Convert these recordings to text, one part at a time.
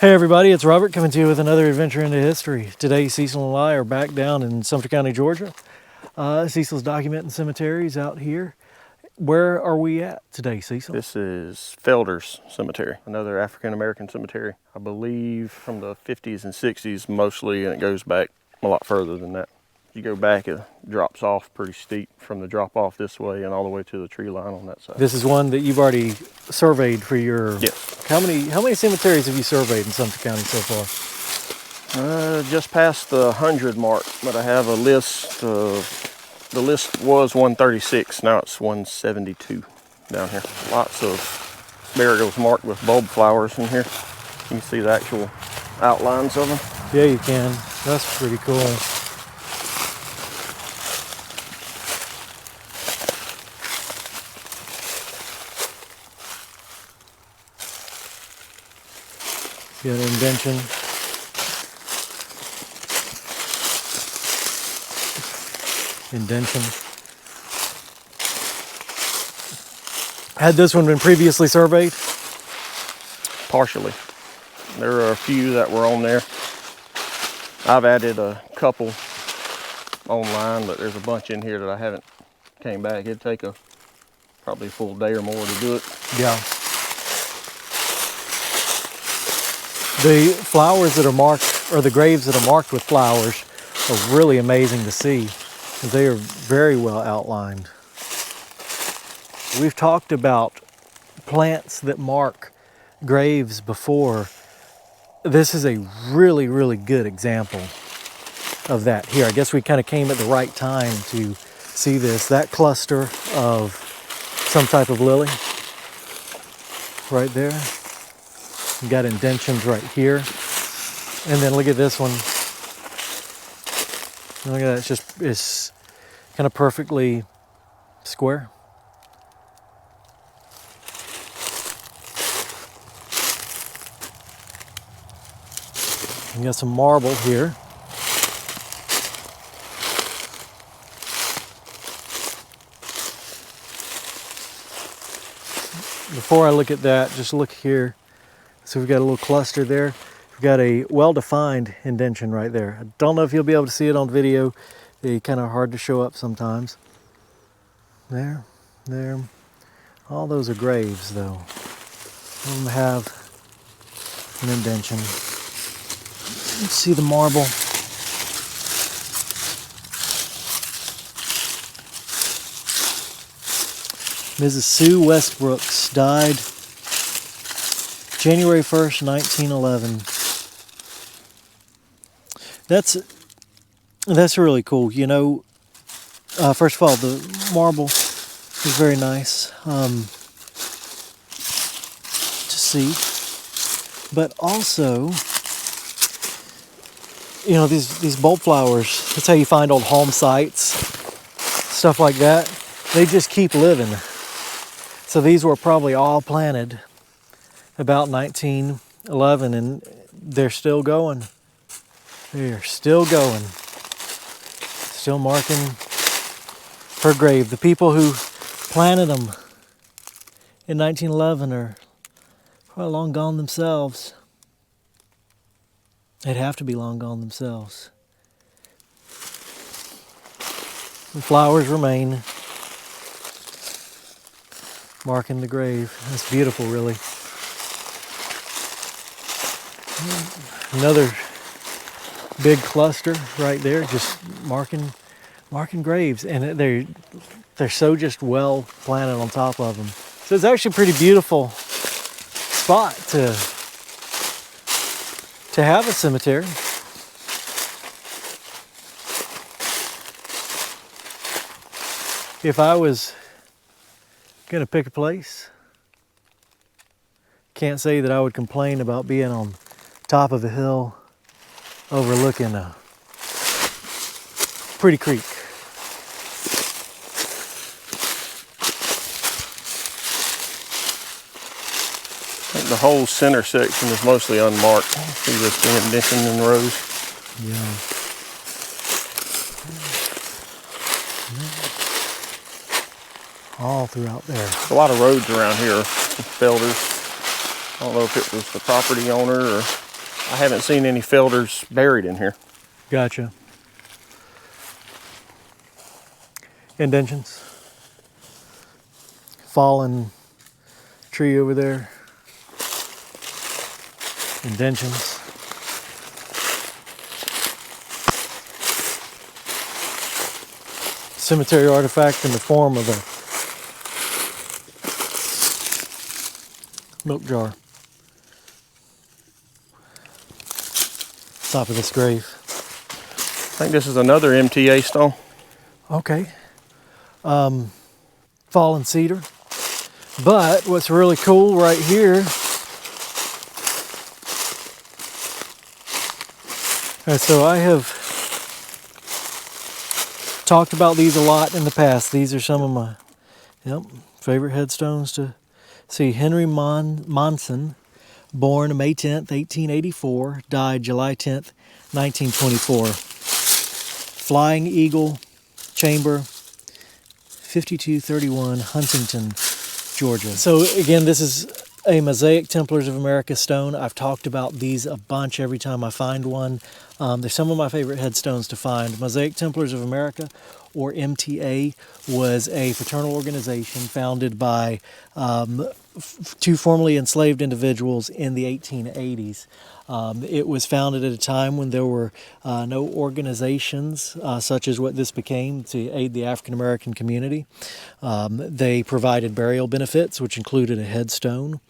Hey everybody, it's Robert coming to you with another adventure into history. Today Cecil and I are back down in Sumter County, Georgia. Cecil's documenting cemeteries out here. Where are we at today, Cecil? This is Felder Cemetery, another African-American cemetery. I believe from the 50s and 60s mostly, and it goes back a lot further than that. You go back, it drops off pretty steep from the drop off this way and all the way to the tree line on that side. This is one that you've already surveyed for your... Yes. How many cemeteries have you surveyed in Sumter County so far? Just past the 100 mark, but I have a list. The list was 136, now it's 172 down here. Lots of burials marked with bulb flowers in here. You can see the actual outlines of them. Yeah, you can. That's pretty cool. Got an indention. Had this one been previously surveyed? Partially. There are a few that were on there. I've added a couple online, but there's a bunch in here that I haven't came back. It'd take probably a full day or more to do it. Yeah. The flowers that are marked, or the graves that are marked with flowers, are really amazing to see. They are very well outlined. We've talked about plants that mark graves before. This is a really, really good example of that here. I guess we kind of came at the right time to see this. That cluster of some type of lily right there. You got indentions right here. And then look at this one. Look at that, it's kind of perfectly square. You got some marble here. Before I look at that, just look here. So we've got a little cluster there. We've got a well-defined indention right there. I don't know if you'll be able to see it on video. They're kind of hard to show up sometimes. There. All those are graves though. All of them have an indention. Let's see the marble. Mrs. Sue Westbrooks died January 1st, 1911. That's really cool. You know, first of all, the marble is very nice to see. But also, you know, these bulb flowers, that's how you find old home sites, stuff like that. They just keep living. So these were probably all planted about 1911, and they're still going. They're still going. Still marking her grave. The people who planted them in 1911 are probably long gone themselves. They'd have to be long gone themselves. The flowers remain, marking the grave. That's beautiful, really. Another big cluster right there, just marking graves, and they're so just well planted on top of them. So it's actually a pretty beautiful spot to have a cemetery. If I was gonna pick a place, can't say that I would complain about being on top of a hill overlooking a pretty creek. I think the whole center section is mostly unmarked. See this indentation in rows? Yeah. All throughout there. There's a lot of roads around here, Felders. I don't know if it was the property owner or I haven't seen any Felders buried in here. Gotcha. Indentions. Fallen tree over there. Indentions. Cemetery artifact in the form of a milk jar. Top of this grave. I think this is another MTA stone. Okay. Fallen cedar. But what's really cool right here, so I have talked about these a lot in the past. These are some of my favorite headstones to see. Henry Monson, born May 10th, 1884, died July 10th, 1924. Flying Eagle Chamber, 5231 Huntington, Georgia. So again, this is a Mosaic Templars of America stone. I've talked about these a bunch every time I find one. They're some of my favorite headstones to find. Mosaic Templars of America, or MTA, was a fraternal organization founded by two formerly enslaved individuals in the 1880s. It was founded at a time when there were no organizations such as what this became to aid the African American community. They provided burial benefits, which included a headstone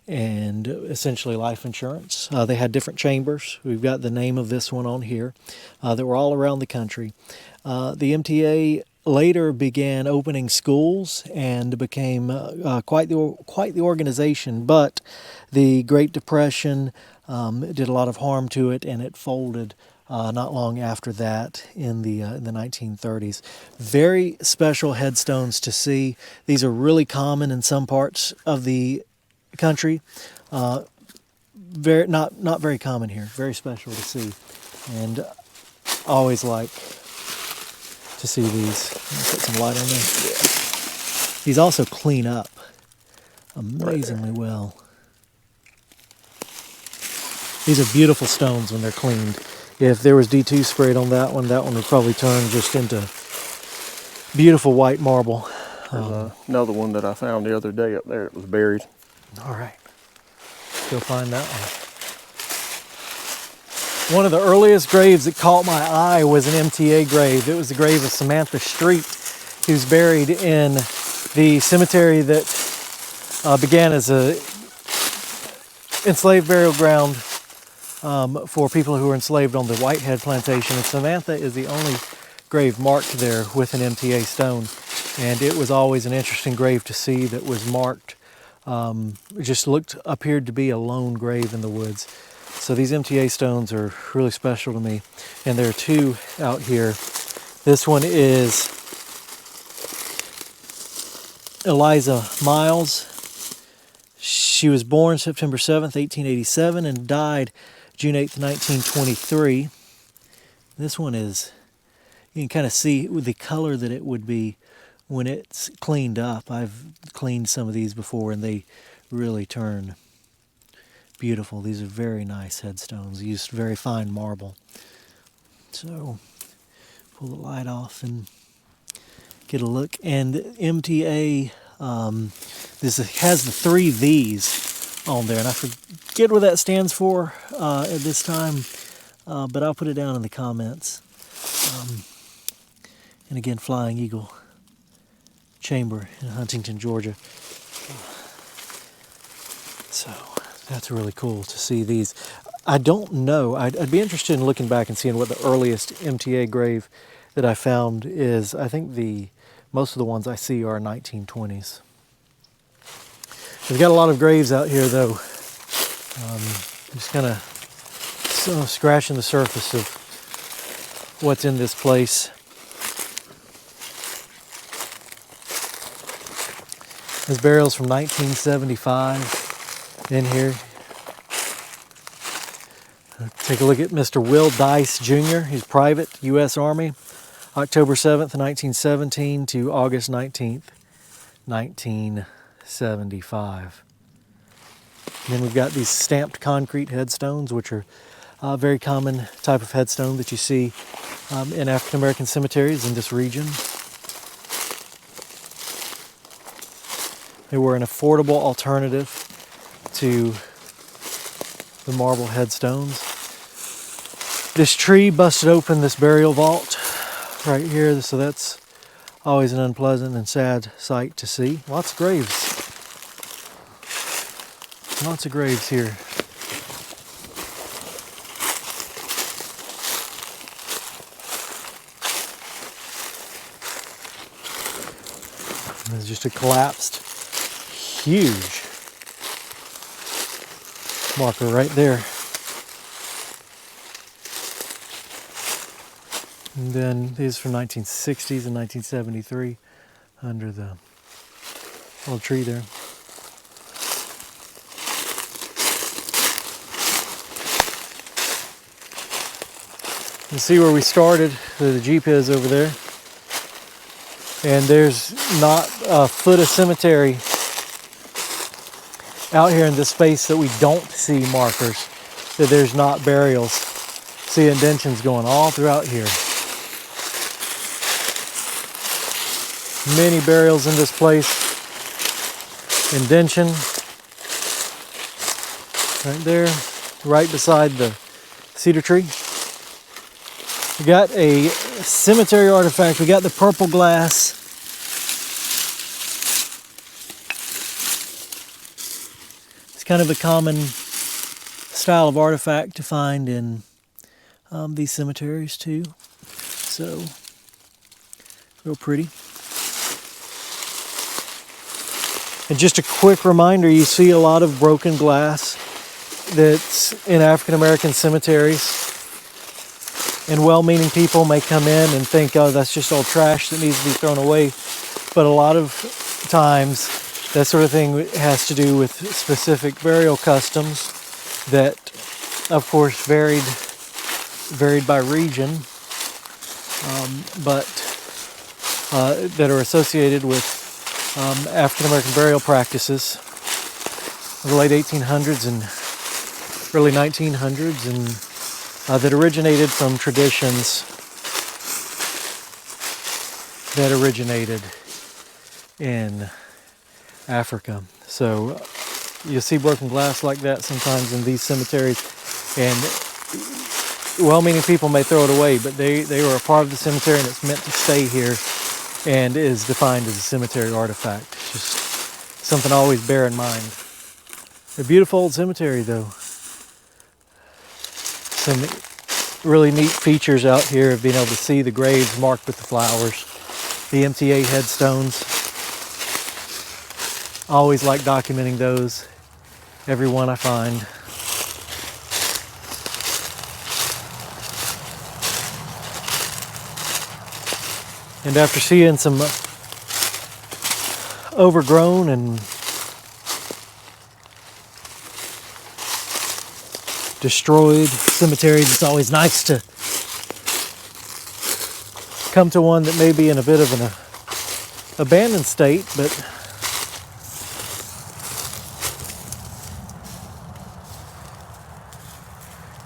and essentially life insurance. They had different chambers. We've got the name of this one on here that were all around the country. The MTA later began opening schools and became quite the organization, but the Great Depression did a lot of harm to it, and it folded not long after that in the 1930s. Very special headstones to see. These are really common in some parts of the country. Not very common here. Very special to see, and I always like to see these. Put some light on them. Yeah. These also clean up amazingly well. These are beautiful stones when they're cleaned. If there was D2 sprayed on that one would probably turn just into beautiful white marble. There's another one that I found the other day up there. It was buried. All right, let's go find that one. One of the earliest graves that caught my eye was an MTA grave. It was the grave of Samantha Street, who's buried in the cemetery that began as a enslaved burial ground for people who were enslaved on the Whitehead plantation. And Samantha is the only grave marked there with an MTA stone. And it was always an interesting grave to see that was marked. It just appeared to be a lone grave in the woods. So these MTA stones are really special to me. And there are two out here. This one is Eliza Miles. She was born September 7th, 1887 and died June 8th, 1923. This one is, you can kind of see with the color that it would be when it's cleaned up. I've cleaned some of these before and they really turn beautiful. These are very nice headstones. Used very fine marble. So pull the light off and get a look. And MTA, this has the 3 V's on there, and I forget what that stands for at this time, but I'll put it down in the comments. And again, Flying Eagle Chamber in Huntington, Georgia. So that's really cool to see these. I don't know. I'd be interested in looking back and seeing what the earliest MTA grave that I found is. I think most of the ones I see are 1920s. We've got a lot of graves out here, though. Just kind of scratching the surface of what's in this place. There's burials from 1975 in here. Take a look at Mr. Will Dice Jr. He's private, U.S. Army, October 7th, 1917 to August 19th, 1975. And then we've got these stamped concrete headstones, which are Very common type of headstone that you see in African American cemeteries in this region. They were an affordable alternative to the marble headstones. This tree busted open this burial vault right here, so that's always an unpleasant and sad sight to see. Lots of graves. Lots of graves here. There's just a collapsed, huge marker right there. And then these from 1960s and 1973 under the little tree there. You see where we started, where the Jeep is over there. And there's not a foot of cemetery out here in this space that we don't see markers, that there's not burials. See indentions going all throughout here. Many burials in this place. Indention right there, right beside the cedar tree. We got a cemetery artifact. We got the purple glass. It's kind of a common style of artifact to find in these cemeteries too. So, real pretty. And just a quick reminder, you see a lot of broken glass that's in African American cemeteries. And well-meaning people may come in and think, oh, that's just old trash that needs to be thrown away. But a lot of times, that sort of thing has to do with specific burial customs that, of course, varied by region, but that are associated with African American burial practices of the late 1800s and early 1900s, and that originated from traditions that originated in Africa. So you'll see broken glass like that sometimes in these cemeteries, and well-meaning people may throw it away, but they were a part of the cemetery and it's meant to stay here and is defined as a cemetery artifact. It's just something to always bear in mind. A beautiful old cemetery though. Some really neat features out here of being able to see the graves marked with the flowers, the MTA headstones. I always like documenting those, every one I find. And after seeing some overgrown and destroyed cemeteries, it's always nice to come to one that may be in a bit of an abandoned state, but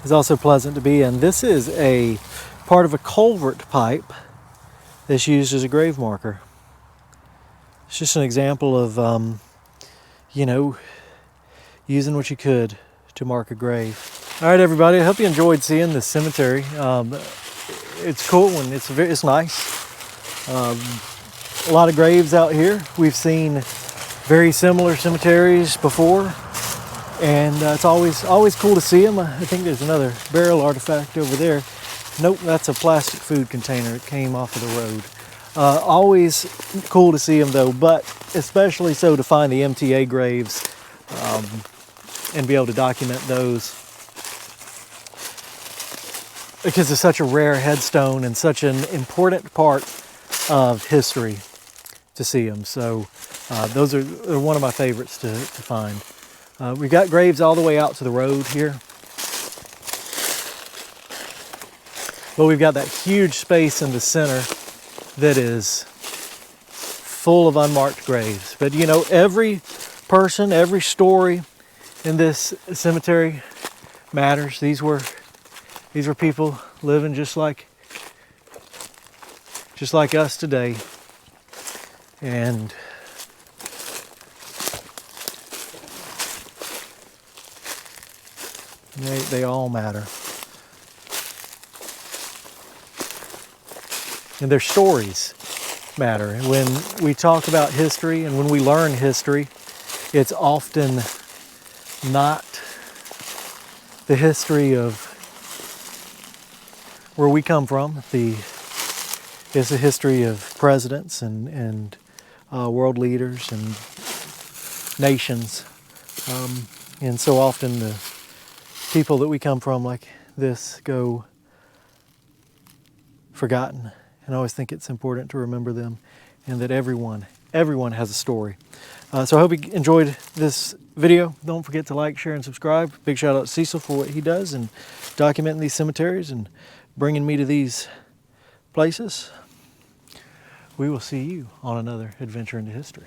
is also pleasant to be in. This is a part of a culvert pipe that's used as a grave marker. It's just an example of, using what you could to mark a grave. All right, everybody, I hope you enjoyed seeing this cemetery. It's cool and it's nice. A lot of graves out here. We've seen very similar cemeteries before, and it's always cool to see them. I think there's another burial artifact over there. Nope, that's a plastic food container. It came off of the road. Always cool to see them though, but especially so to find the MTA graves and be able to document those, because it's such a rare headstone and such an important part of history to see them. So those are one of my favorites to find. We've got graves all the way out to the road here. But we've got that huge space in the center that is full of unmarked graves. But every person, every story in this cemetery matters. These were These were people living just like us today. And they all matter. And their stories matter. When we talk about history and when we learn history, it's often not the history of where we come from. It's the history of presidents and world leaders and nations. And so often the people that we come from like this go forgotten. And I always think it's important to remember them, and that everyone has a story. So I hope you enjoyed this video. Don't forget to like, share, and subscribe. Big shout out to Cecil for what he does in documenting these cemeteries and bringing me to these places. We will see you on another adventure into history.